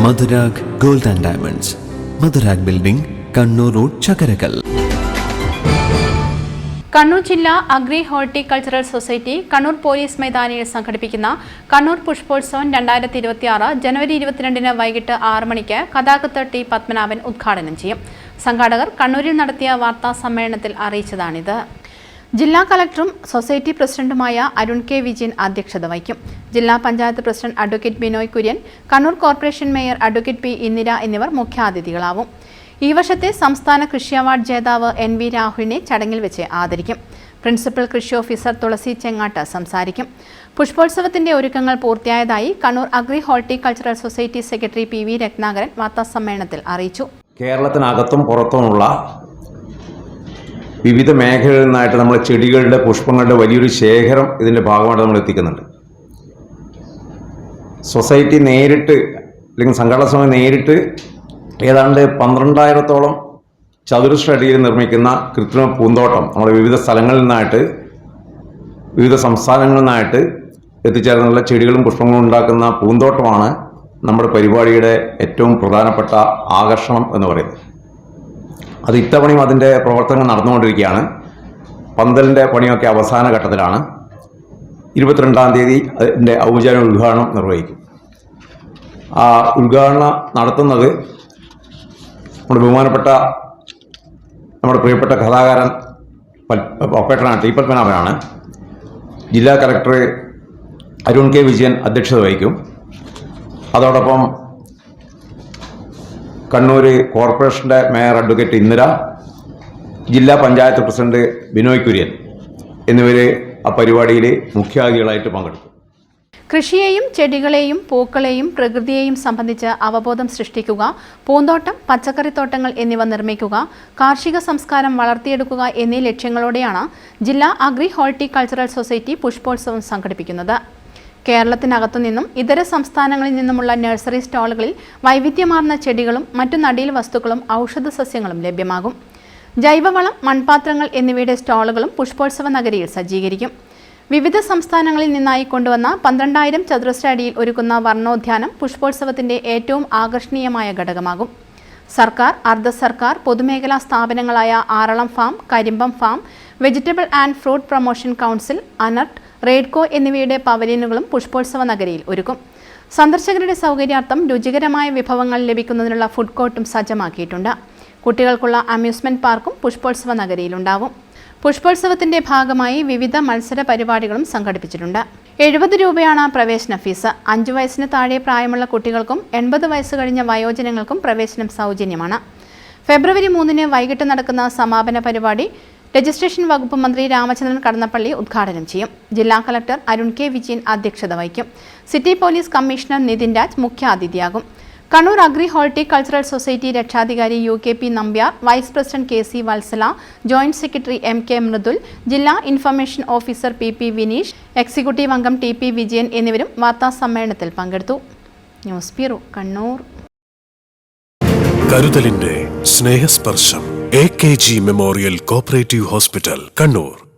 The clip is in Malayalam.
Madhurag gold and diamonds, Madhurag building, Kannur road, Chakkarakkal. Kannur ജില്ലാ agri horticultural society Kannur police മൈതാനിയിൽ സംഘടിപ്പിക്കുന്ന കണ്ണൂർ പുഷ്പോത്സവം 2026 ജനുവരി 22 വൈകിട്ട് 6 മണിക്ക് കഥാകൃത്ത് ടി പത്മനാഭൻ ഉദ്ഘാടനം ചെയ്യും. സംഘാടകർ കണ്ണൂരിൽ നടത്തിയ വാർത്താ സമ്മേളനത്തിൽ അറിയിച്ചതാണിത്. ജില്ലാ കളക്ടറും സൊസൈറ്റി പ്രസിഡന്റുമായ അരുൺ കെ വിജയൻ അധ്യക്ഷത വഹിക്കും. ജില്ലാ panchayat president advocate Binoy Kurian, Kannur corporation mayor advocate P Indira എന്നിവർ മുഖ്യാതിഥികളാവും. ഈ വർഷത്തെ സംസ്ഥാന കൃഷി അവാർഡ് ജേതാവ് NV രാഹുലിനെ ചടങ്ങിൽ വെച്ച് ആദരിക്കും. പ്രിൻസിപ്പൽ കൃഷി ഓഫീസർ തുളസി ചെങ്ങാട്ട് സംസാരിക്കും. പുഷ്പോത്സവത്തിന്റെ ഒരുക്കങ്ങൾ പൂർത്തിയായതായി Kannur agri horticultural society secretary PV Ratnakaran വാർത്താസമ്മേളനത്തിൽ അറിയിച്ചു. കേരളത്തിനകത്തും പുറത്തുമുള്ള വിവിധ മേഖലകളിൽ നിന്നായിട്ട് നമ്മൾ ചെടികളുടെ, പുഷ്പങ്ങളുടെ വലിയൊരു ശേഖരം ഇതിൻ്റെ ഭാഗമായിട്ട് നമ്മൾ എത്തിക്കുന്നുണ്ട്. സൊസൈറ്റി നേരിട്ട് അല്ലെങ്കിൽ സംഘടനാ സമിതി നേരിട്ട് ഏതാണ്ട് 12,000-ഓളം ചതുരശ്ര അടിയിൽ നിർമ്മിക്കുന്ന കൃത്രിമ പൂന്തോട്ടം നമ്മുടെ വിവിധ സ്ഥലങ്ങളിൽ നിന്നായിട്ട്, വിവിധ സംസ്ഥാനങ്ങളിൽ നിന്നായിട്ട് എത്തിച്ചേർന്നുള്ള ചെടികളും പുഷ്പങ്ങളും ഉണ്ടാക്കുന്ന പൂന്തോട്ടമാണ് നമ്മുടെ പരിപാടിയുടെ ഏറ്റവും പ്രധാനപ്പെട്ട ആകർഷണം എന്ന് പറയുന്നത്. അത് ഇത്തവണയും അതിൻ്റെ പ്രവർത്തനങ്ങൾ നടന്നുകൊണ്ടിരിക്കുകയാണ്. പന്തലിൻ്റെ പണിയൊക്കെ അവസാന ഘട്ടത്തിലാണ്. 22-ാം തീയതി അതിൻ്റെ ഔപചാരിക ഉദ്ഘാടനം നിർവഹിക്കും. ആ ഉദ്ഘാടനം നടത്തുന്നത് നമ്മുടെ പ്രിയപ്പെട്ട കഥാകാരൻ ഒപ്പേട്ടനാണ് ടി പത്മനാഭനാണ്. ജില്ലാ കളക്ടർ അരുൺ കെ വിജയൻ അധ്യക്ഷത വഹിക്കും. അതോടൊപ്പം കണ്ണൂർ കോർപ്പറേഷൻ്റെ മേയർ അഡ്വക്കേറ്റ് ഇന്ദിര, ജില്ലാ പഞ്ചായത്ത് പ്രസിഡന്റ് ബിനോയ് കുര്യൻ എന്നിവർ ആ പരിപാടിയിൽ മുഖ്യാതിഥികളായിട്ട് പങ്കെടുക്കും. കൃഷിയെയും ചെടികളെയും പൂക്കളെയും പ്രകൃതിയെയും സംബന്ധിച്ച് അവബോധം സൃഷ്ടിക്കുക, പൂന്തോട്ടം, പച്ചക്കറിത്തോട്ടങ്ങൾ എന്നിവ നിർമ്മിക്കുക, കാർഷിക സംസ്കാരം വളർത്തിയെടുക്കുക എന്നീ ലക്ഷ്യങ്ങളോടെയാണ് ജില്ലാ അഗ്രി ഹോർട്ടിക്കൾച്ചറൽ സൊസൈറ്റി പുഷ്പോത്സവം സംഘടിപ്പിക്കുന്നത്. കേരളത്തിനകത്തു നിന്നും ഇതര സംസ്ഥാനങ്ങളിൽ നിന്നുമുള്ള നഴ്സറി സ്റ്റാളുകളിൽ വൈവിധ്യമാർന്ന ചെടികളും മറ്റു നടീൽ വസ്തുക്കളും ഔഷധ സസ്യങ്ങളും ലഭ്യമാകും. ജൈവവളം, മൺപാത്രങ്ങൾ എന്നിവയുടെ സ്റ്റാളുകളും പുഷ്പോത്സവ നഗരിയിൽ സജ്ജീകരിക്കും. വിവിധ സംസ്ഥാനങ്ങളിൽ നിന്നായി കൊണ്ടുവന്ന 12,000 ചതുരശ്ര അടിയിൽ ഒരുക്കുന്ന വർണ്ണോദ്യാനം പുഷ്പോത്സവത്തിന്റെ ഏറ്റവും ആകർഷണീയമായ ഘടകമാകും. സർക്കാർ, അർദ്ധ സർക്കാർ, പൊതുമേഖലാ സ്ഥാപനങ്ങളായ Aralam farm, Karimbam farm, vegetable and fruit promotion council, ANERT, RAIDCO എന്നിവയുടെ പവലിയനുകളും പുഷ്പോത്സവ നഗരിയിൽ ഒരുക്കും. സന്ദർശകരുടെ സൗകര്യാർത്ഥം രുചികരമായ വിഭവങ്ങൾ ലഭിക്കുന്നതിനുള്ള ഫുഡ് കോർട്ടും സജ്ജമാക്കിയിട്ടുണ്ട്. കുട്ടികൾക്കുള്ള അമ്യൂസ്മെന്റ് പാർക്കും പുഷ്പോത്സവ നഗരിയിലുണ്ടാവും. പുഷ്പോത്സവത്തിന്റെ ഭാഗമായി വിവിധ മത്സര പരിപാടികളും സംഘടിപ്പിച്ചിട്ടുണ്ട്. 70 രൂപയാണ് പ്രവേശന ഫീസ്. 5 വയസ്സിന് താഴെ പ്രായമുള്ള കുട്ടികൾക്കും 80 വയസ്സ് കഴിഞ്ഞ വയോജനങ്ങൾക്കും പ്രവേശനം സൗജന്യമാണ്. ഫെബ്രുവരി 3 വൈകിട്ട് നടക്കുന്ന സമാപന പരിപാടി രജിസ്ട്രേഷൻ വകുപ്പ് മന്ത്രി രാമചന്ദ്രൻ കടന്നപ്പള്ളി ഉദ്ഘാടനം ചെയ്യും. ജില്ലാ കളക്ടർ അരുൺ കെ വിജയൻ അധ്യക്ഷത വഹിക്കും. City police commissioner Nithin Raj മുഖ്യാതിഥിയാകും. കണ്ണൂർ അഗ്രി ഹോർട്ടിക്കൾച്ചറൽ സൊസൈറ്റി രക്ഷാധികാരി UKP Nambiar, vice president KC Valsala, joint secretary MK Mridul, ജില്ലാ information officer PP Vineesh, executive അംഗം TP വിജയൻ എന്നിവരും വാർത്താ സമ്മേളനത്തിൽ പങ്കെടുത്തു. News bureau, Kannur. കരുതലിന്റെ സ്നേഹസ്പർശം AKG memorial cooperative hospital, Kannur.